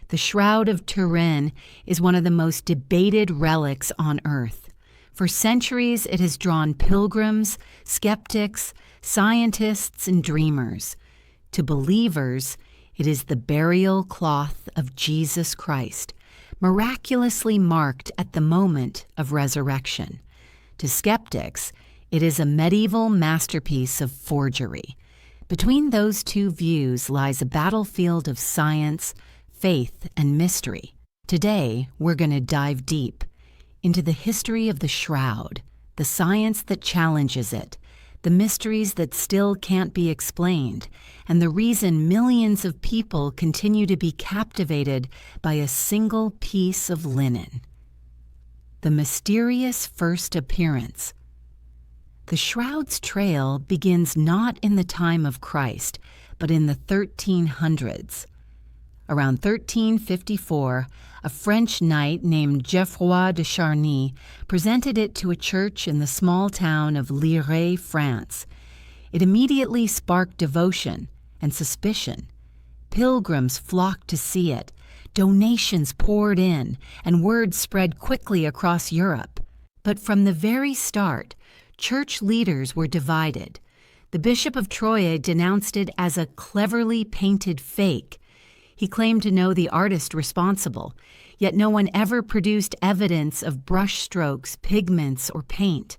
The Shroud of Turin is one of the most debated relics on Earth. For centuries, it has drawn pilgrims, skeptics, scientists, and dreamers. To believers, it is the burial cloth of Jesus Christ, miraculously marked at the moment of resurrection. To skeptics, it is a medieval masterpiece of forgery. Between those two views lies a battlefield of science, faith, and mystery. Today, we're going to dive deep into the history of the Shroud, the science that challenges it, the mysteries that still can't be explained, and the reason millions of people continue to be captivated by a single piece of linen. The mysterious first appearance. The Shroud's trail begins not in the time of Christ, but in the 1300s. Around 1354, a French knight named Geoffroy de Charny presented it to a church in the small town of Lirey, France. It immediately sparked devotion and suspicion. Pilgrims flocked to see it, donations poured in, and word spread quickly across Europe. But from the very start, church leaders were divided. The Bishop of Troyes denounced it as a cleverly painted fake. He claimed to know the artist responsible, yet no one ever produced evidence of brushstrokes, pigments, or paint.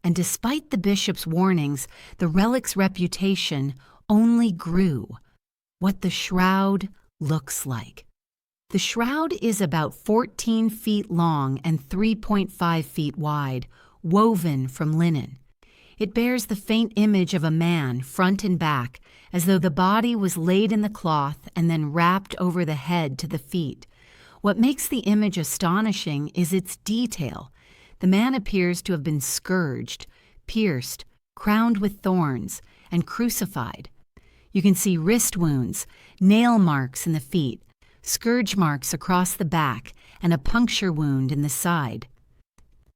And despite the bishop's warnings, the relic's reputation only grew. What the Shroud looks like. The Shroud is about 14 feet long and 3.5 feet wide, woven from linen. It bears the faint image of a man, front and back, as though the body was laid in the cloth and then wrapped over the head to the feet. What makes the image astonishing is its detail. The man appears to have been scourged, pierced, crowned with thorns, and crucified. You can see wrist wounds, nail marks in the feet, scourge marks across the back, and a puncture wound in the side.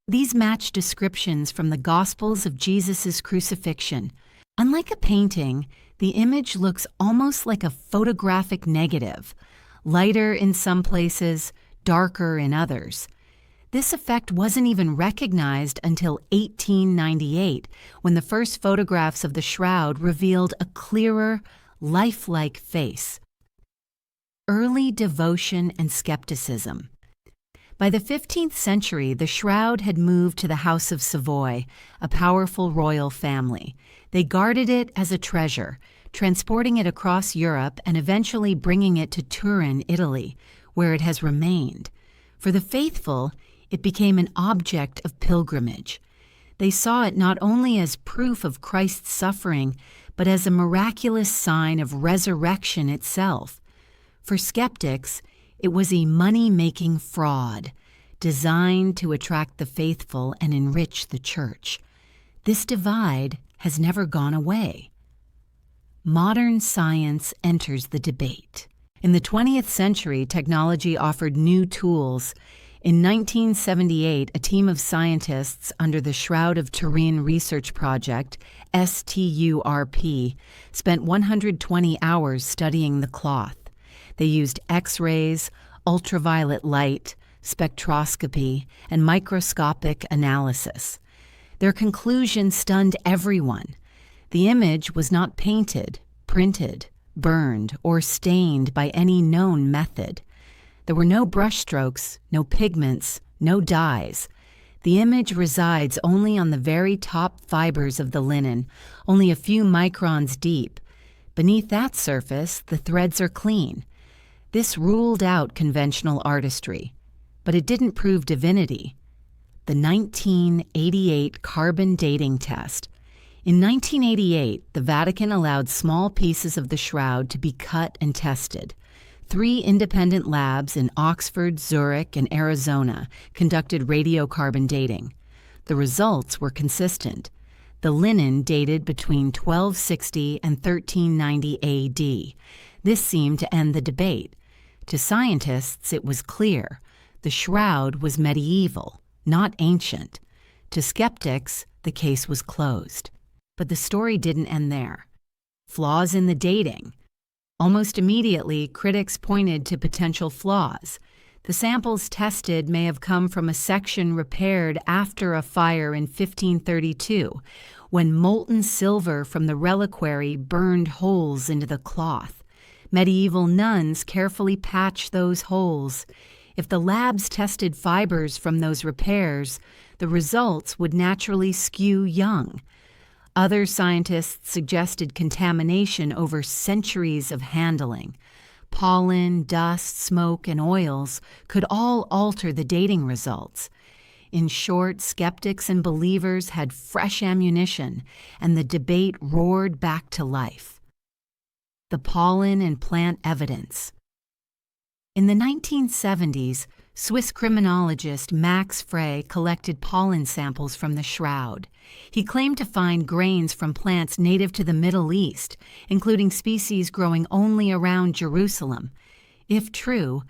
These match descriptions from the Gospels of Jesus' crucifixion. Unlike a painting, the image looks almost like a photographic negative, lighter in some places, darker in others. This effect wasn't even recognized until 1898, when the first photographs of the Shroud revealed a clearer, lifelike face. Early devotion and skepticism. By the 15th century, the Shroud had moved to the House of Savoy, a powerful royal family. They guarded it as a treasure, transporting it across Europe and eventually bringing it to Turin, Italy, where it has remained. For the faithful, it became an object of pilgrimage. They saw it not only as proof of Christ's suffering, but as a miraculous sign of resurrection itself. For skeptics, it was a money-making fraud, designed to attract the faithful and enrich the church. This divide has never gone away. Modern science enters the debate. In the 20th century, technology offered new tools. In 1978, a team of scientists under the Shroud of Turin Research Project, STURP, spent 120 hours studying the cloth. They used X-rays, ultraviolet light, spectroscopy, and microscopic analysis. Their conclusion stunned everyone. The image was not painted, printed, burned, or stained by any known method. There were no brushstrokes, no pigments, no dyes. The image resides only on the very top fibers of the linen, only a few microns deep. Beneath that surface, the threads are clean. This ruled out conventional artistry, but it didn't prove divinity. The 1988 carbon dating test. In 1988, the Vatican allowed small pieces of the Shroud to be cut and tested. 3 independent labs in Oxford, Zurich, and Arizona conducted radiocarbon dating. The results were consistent. The linen dated between 1260 and 1390 AD. This seemed to end the debate. To scientists, it was clear. The Shroud was medieval, not ancient. To skeptics, the case was closed. But the story didn't end there. Flaws in the dating. Almost immediately, critics pointed to potential flaws. The samples tested may have come from a section repaired after a fire in 1532, when molten silver from the reliquary burned holes into the cloth. Medieval nuns carefully patched those holes. If the labs tested fibers from those repairs, the results would naturally skew young. Other scientists suggested contamination over centuries of handling. Pollen, dust, smoke, and oils could all alter the dating results. In short, skeptics and believers had fresh ammunition, and the debate roared back to life. The pollen and plant evidence. In the 1970s, Swiss criminologist Max Frey collected pollen samples from the Shroud. He claimed to find grains from plants native to the Middle East, including species growing only around Jerusalem. If true,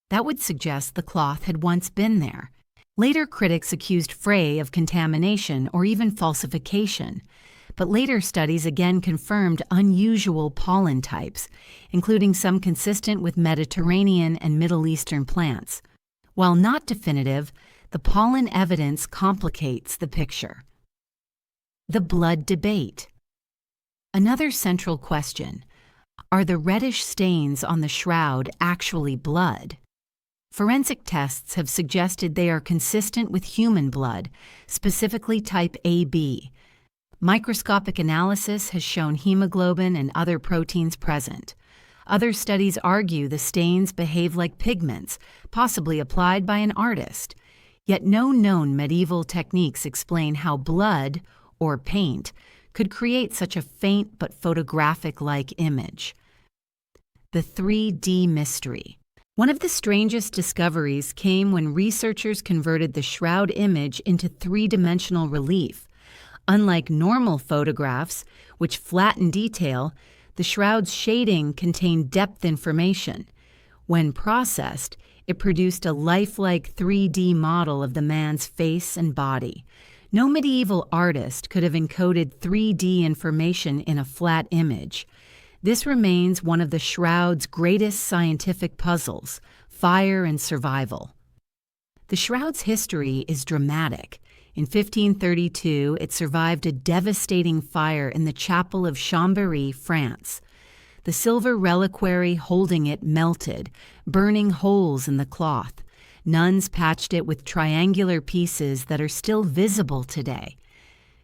that would suggest the cloth had once been there. Later critics accused Frey of contamination or even falsification, but later studies again confirmed unusual pollen types, including some consistent with Mediterranean and Middle Eastern plants. While not definitive, the pollen evidence complicates the picture. The blood debate. Another central question: are the reddish stains on the shroud actually blood? Forensic tests have suggested they are consistent with human blood, specifically type AB. Microscopic analysis has shown hemoglobin and other proteins present. Other studies argue the stains behave like pigments, possibly applied by an artist. Yet no known medieval techniques explain how blood, or paint, could create such a faint but photographic-like image. The 3D mystery. One of the strangest discoveries came when researchers converted the shroud image into three-dimensional relief. Unlike normal photographs, which flatten detail, the shroud's shading contained depth information. When processed, it produced a lifelike 3D model of the man's face and body. No medieval artist could have encoded 3D information in a flat image. This remains one of the shroud's greatest scientific puzzles: fire and survival. The shroud's history is dramatic. In 1532, it survived a devastating fire in the chapel of Chambéry, France. The silver reliquary holding it melted, burning holes in the cloth. Nuns patched it with triangular pieces that are still visible today.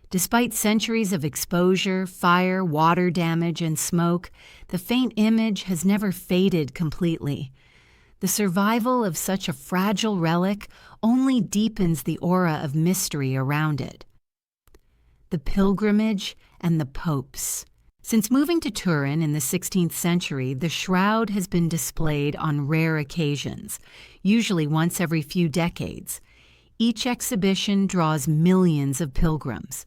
Despite centuries of exposure, fire, water damage, and smoke, the faint image has never faded completely. The survival of such a fragile relic only deepens the aura of mystery around it. The pilgrimage and the popes. Since moving to Turin in the 16th century, the shroud has been displayed on rare occasions, usually once every few decades. Each exhibition draws millions of pilgrims.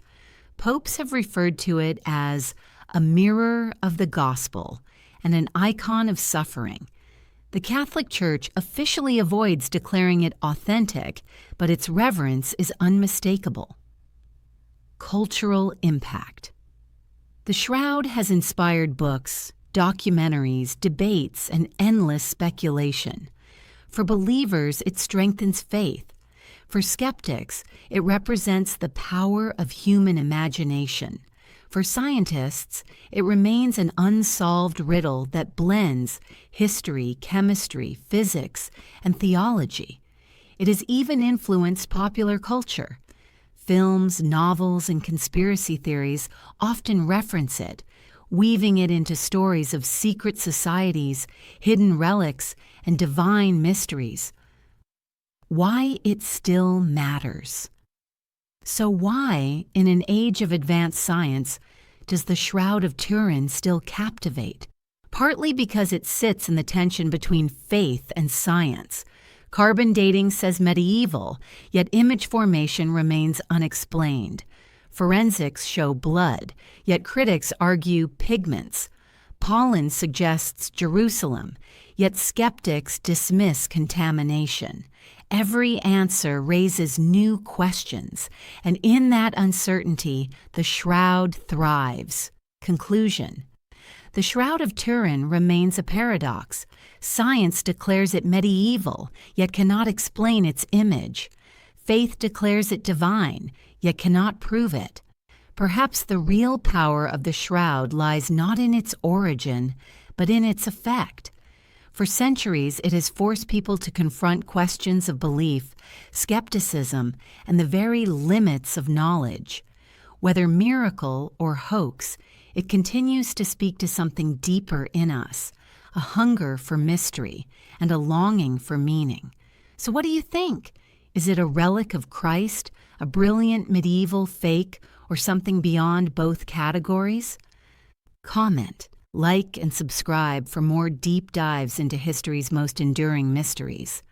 Popes have referred to it as a mirror of the gospel and an icon of suffering. The Catholic Church officially avoids declaring it authentic, but its reverence is unmistakable. Cultural impact. The shroud has inspired books, documentaries, debates, and endless speculation. For believers, it strengthens faith. For skeptics, it represents the power of human imagination. For scientists, it remains an unsolved riddle that blends history, chemistry, physics, and theology. It has even influenced popular culture. Films, novels, and conspiracy theories often reference it, weaving it into stories of secret societies, hidden relics, and divine mysteries. Why it still matters. So why, in an age of advanced science, does the Shroud of Turin still captivate? Partly because it sits in the tension between faith and science. Carbon dating says medieval, yet image formation remains unexplained. Forensics show blood, yet critics argue pigments. Pollen suggests Jerusalem, yet skeptics dismiss contamination. Every answer raises new questions, and in that uncertainty, the shroud thrives. Conclusion: The Shroud of Turin remains a paradox. Science declares it medieval, yet cannot explain its image. Faith declares it divine, yet cannot prove it. Perhaps the real power of the shroud lies not in its origin, but in its effect. For centuries, it has forced people to confront questions of belief, skepticism, and the very limits of knowledge. Whether miracle or hoax, it continues to speak to something deeper in us, a hunger for mystery and a longing for meaning. So what do you think? Is it a relic of Christ, a brilliant medieval fake, or something beyond both categories? Comment, like, and subscribe for more deep dives into history's most enduring mysteries.